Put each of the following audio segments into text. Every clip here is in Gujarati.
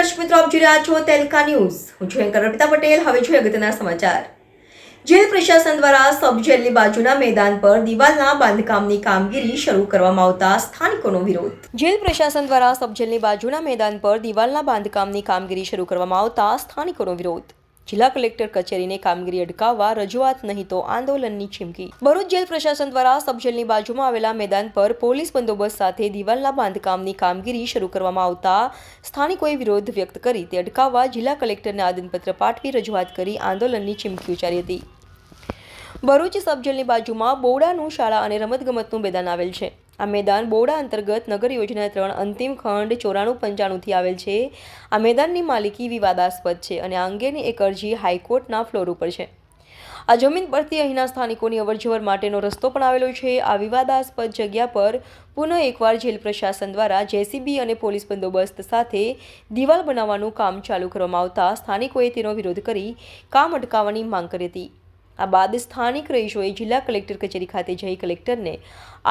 દર્શક મિત્રો, આપ જોઈ રહ્યા છો તેલકા ન્યૂઝ। હું છું એન્કર અર્પિતા પટેલ। હવે જોઈએ અગત્યના સમાચાર। જેલ પ્રશાસન દ્વારા સબ જેલની બાજુના મેદાન પર દિવાલના બાંધકામની કામગીરી શરૂ કરવામાં આવતા સ્થાનિકોનો વિરોધ। જેલ પ્રશાસન દ્વારા સબ જેલની બાજુના મેદાન પર દિવાલના બાંધકામની કામગીરી શરૂ કરવામાં આવતા સ્થાનિકોનો વિરોધ। જિલ્લા કલેક્ટર કચેરીને કામગીરી અટકાવવા રજૂઆત નહીં તો આંદોલનની ચીમકી। ભરૂચ જેલ પ્રશાસન દ્વારા સબ જેલની બાજુમાં આવેલા મેદાન પર પોલીસ બંદોબસ્ત સાથે દિવાલના બાંધકામની કામગીરી શરૂ કરવામાં આવતા સ્થાનિકોએ વિરોધ વ્યક્ત કરી તે અટકાવવા જિલ્લા કલેક્ટરને આવેદનપત્ર પાઠવી રજૂઆત કરી આંદોલનની ચીમકી ઉચ્ચારી હતી। ભરૂચ સબ જેલની બાજુમાં બોડાનું શાળા અને રમતગમતનું મેદાન આવેલ છે। આ મેદાન બોડા અંતર્ગત નગર યોજના 3 અંતિમ ખંડ 9495 આવેલ છે। આ મેદાનની માલિકી વિવાદાસ્પદ છે અને આ અંગેની એક અરજી હાઈકોર્ટના ફ્લોર ઉપર છે। આ જમીન પરથી અહીંના સ્થાનિકોની અવરજવર માટેનો રસ્તો પણ આવેલો છે। આ વિવાદાસ્પદ જગ્યા પર પુનઃ એકવાર જેલ પ્રશાસન દ્વારા જેસીબી અને પોલીસ બંદોબસ્ત સાથે દિવાલ બનાવવાનું કામ ચાલુ કરવામાં આવતા સ્થાનિકોએ તેનો વિરોધ કરી કામ અટકાવવાની માંગ કરી હતી। આ બાદ સ્થાનિક રહીશોએ જિલ્લા કલેક્ટર કચેરી ખાતે જઈ કલેક્ટરને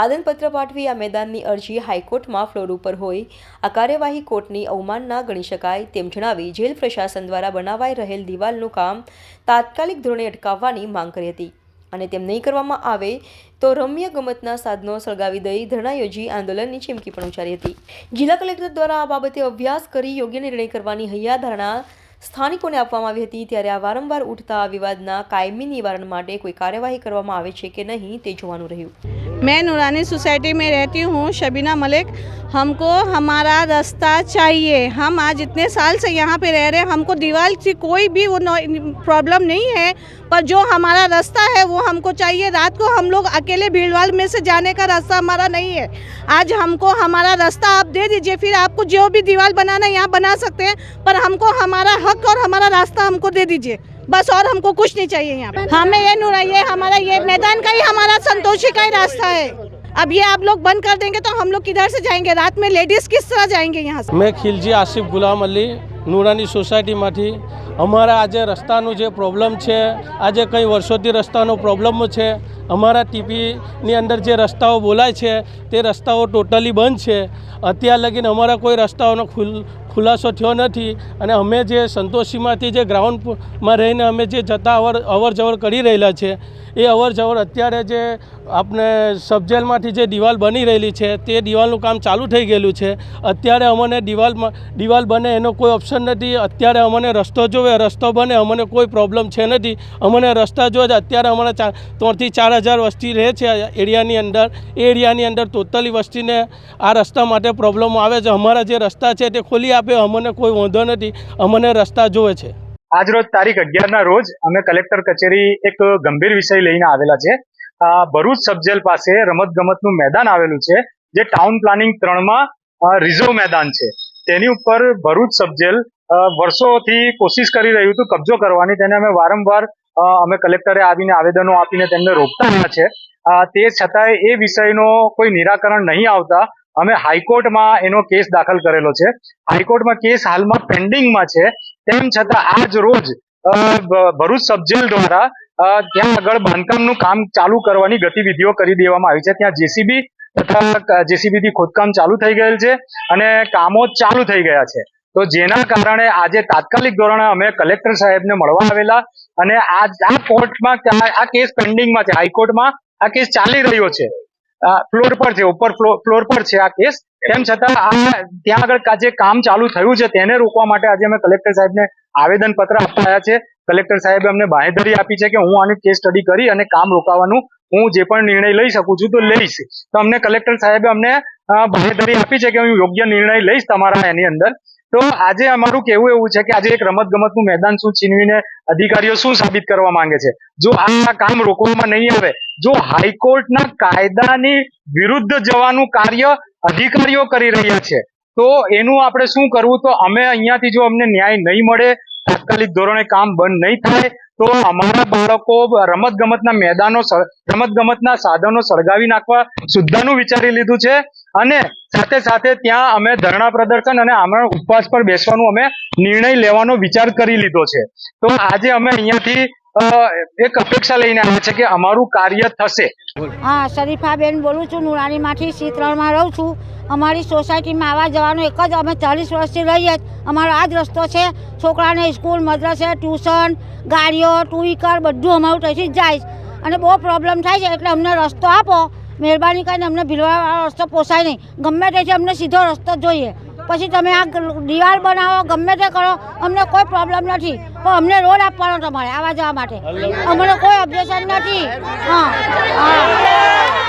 આવેદનપત્ર પાઠવી આ મેદાનની અરજી હાઈકોર્ટમાં ફ્લોર ઉપર હોય આ કાર્યવાહી કોર્ટની અવમાનના ગણી શકાય તેમ જણાવી જેલ પ્રશાસન દ્વારા બનાવાઈ રહેલ દિવાલનું કામ તાત્કાલિક ધોરણે અટકાવવાની માંગ કરી હતી અને તેમ નહીં કરવામાં આવે તો રમ્ય ગમતના સાધનો સળગાવી દઈ ધરણા યોજી આંદોલનની ચીમકી પણ ઉચ્ચારી હતી। જિલ્લા કલેક્ટર દ્વારા આ બાબતે અભ્યાસ કરી યોગ્ય નિર્ણય કરવાની હૈયાધારણા સ્થાનિકોને આપવામાં આવી હતી। ત્યારે આ વારંવાર ઉઠતા વિવાદના કાયમી નિવારણ માટે કોઈ કાર્યવાહી કરવામાં આવે છે કે નહીં તે જોવાનું રહ્યું। मैं नूरानी सोसाइटी में रहती हूँ, शबीना मलिक। हमको हमारा रास्ता चाहिए। हम आज इतने साल से यहाँ पे रह रहे हैं, हमको दीवार से कोई भी वो प्रॉब्लम नहीं है, पर जो हमारा रास्ता है वो हमको चाहिए। रात को हम लोग अकेले भीड़भाड़ में से जाने का रास्ता हमारा नहीं है। आज हमको हमारा रास्ता आप दे दीजिए, फिर आपको जो भी दीवार बनाना है यहाँ बना सकते हैं, पर हमको हमारा हक और हमारा रास्ता हमको दे दीजिए बस, और हमको कुछ नहीं चाहिए यहाँ पे। हमें ये हमारा ये मैदान का ही हमारा संतोषी का ही रास्ता है। अब ये आप लोग बंद कर देंगे तो हम लोग किधर से जाएंगे? रात में लेडीज किस तरह जाएंगे यहाँ से? मैं खिलजी आसिफ गुलाम अली नूरानी सोसायटी माथी। अमारा आज रस्तानु जे प्रॉब्लम है, आज कई वर्षोथी रस्तानो प्रॉब्लम है। अमारा टीपी अंदर जे रस्ताओ बोलाय छे ते रस्ताओ टोटली बंद है। अत्यार लगीने अमारा कोई रस्ताओनो खुलासो थयो नथी અને અમે જે સંતોષીમાંથી જે ગ્રાઉન્ડમાં રહીને અમે જે જતા અવર જવર કરી રહેલા છે એ અવર જવર અત્યારે જે આપણે સબજેલમાંથી જે દિવાલ બની રહેલી છે તે દિવાલનું કામ ચાલુ થઈ ગયેલું છે। અત્યારે અમને દિવાલ બને એનો કોઈ ઓપ્શન નથી। અત્યારે અમને રસ્તો જોવે, રસ્તો બને, અમને કોઈ પ્રોબ્લેમ છે નથી। અમને રસ્તા જોઈએ। અત્યારે અમારે 3 થી 4 હજાર વસ્તી રહે છે એરિયાની અંદર। એ એરિયાની અંદર ટોટલી વસ્તીને આ રસ્તા માટે પ્રોબ્લેમ આવે છે। અમારા જે રસ્તા છે તે ખોલી આપે, અમને કોઈ વાંધો નથી, અમને રસ્તા જોવે છે। આજરોજ તારીખ 11 ના રોજ અમે કલેક્ટર કચેરી એક ગંભીર વિષય લઈને આવેલા છે। ભરૂચ સબજેલ પાસે રમતગમતનું મેદાન આવેલું છે જે ટાઉન પ્લાનિંગ 3 માં રિઝર્વ મેદાન છે। તેની ઉપર ભરૂચ સબજેલ વર્ષોથી કોશિશ કરી રહ્યું હતું કબજો કરવાની। તેને અમે વારંવાર અમે કલેક્ટરે આવીને આવેદનો આપીને તેમને રોકતા રહ્યા છે। તે છતાંય એ વિષયનો કોઈ નિરાકરણ નહીં આવતા અમે હાઈકોર્ટમાં એનો કેસ દાખલ કરેલો છે। હાઈકોર્ટમાં કેસ હાલમાં પેન્ડિંગમાં છે। તેમ છતાં આજ રોજ ભરૂચ સબજેલ દ્વારા ત્યાં આગળ બાંધકામનું કામ ચાલુ કરવાની ગતિવિધિઓ કરી દેવામાં આવી છે। ત્યાં જેસીબી તથા જેસીબીથી ખોદકામ ચાલુ થઈ ગયેલ છે અને કામો ચાલુ થઈ ગયા છે। તો જેના કારણે આજે તાત્કાલિક ધોરણે અમે કલેક્ટર સાહેબને મળવા આવેલા અને આ કોર્ટમાં આ કેસ પેન્ડિંગમાં છે। હાઈકોર્ટમાં આ કેસ ચાલી રહ્યો છે, ફ્લોર પર છે, ઉપર ફ્લોર પર છે આ કેસ। તેમ છતાં ત્યાં આગળ જે કામ ચાલુ થયું છે તેને રોકવા માટે આજે અમે કલેક્ટર સાહેબને આવેદન પત્ર આપવા આવ્યા છે। કલેક્ટર સાહેબે અમને બાંહેધરી આપી છે કે હું આની કેસ સ્ટડી કરી અને કામ રોકાવાનું હું જે પણ નિર્ણય લઈ શકું છું તો લઈશ। તો અમને કલેક્ટર સાહેબે અમને બાંહેધરી આપી છે કે હું યોગ્ય નિર્ણય લઈશ તમારા એની અંદર। તો આજે અમારું કહેવું એવું છે કે આજે એક રમતગમતનું મેદાન શું છીનવીને અધિકારીઓ શું સાબિત કરવા માંગે છે? જો આ કામ રોકવામાં નહીં આવે, જો હાઈકોર્ટના કાયદાની વિરુદ્ધ જવાનું કાર્ય અધિકારીઓ કરી રહ્યા છે તો એનું આપણે શું કરવું? તો અમે અહીંયાથી જો અમને ન્યાય નહીં મળે, તાત્કાલિક ધોરણે કામ બંધ નહીં થાય તો અમારા બાળકો રમતગમતના મેદાનો, રમતગમતના સાધનો સળગાવી નાખવા સુદ્ધાનું વિચારી લીધું છે અને સાથે સાથે ત્યાં અમે ધરણા પ્રદર્શન અને આમરણ ઉપવાસ પર બેસવાનો અમે નિર્ણય લેવાનો વિચાર કરી લીધો છે। તો આજે અમે અહીંયાથી એક અપેક્ષા લઈને આવે છે કે અમારું કાર્ય થશે. હા, શરીફાબેન બોલું છું, નુરાણીમાંથી C3માં રહું છું. અમારી સોસાયટીમાં આવવા જવાનું એક જ અમે 40 વર્ષથી રહીએ જ અમારો આ જ રસ્તો છે. છોકરાને સ્કૂલ, મદ્રસે, ટ્યુશન, ગાડીઓ, ટુ વ્હીકર બધું અમારું ત્યાંથી જ જાય અને બહુ પ્રોબ્લેમ થાય છે. એટલે અમને રસ્તો આપો, મહેરબાની કરીને. અમને ભીલવાળો રસ્તો પોસાય નહીં, ગમે ત્યાંથી અમને સીધો રસ્તો જોઈએ. પછી તમે આ દિવાલ બનાવો, ગમે તે કરો, અમને કોઈ પ્રોબ્લેમ નથી, પણ અમને રોડ આપવાનો તમારે આવવા જવા માટે. અમને કોઈ ઓબ્જેક્શન નથી. હા હા.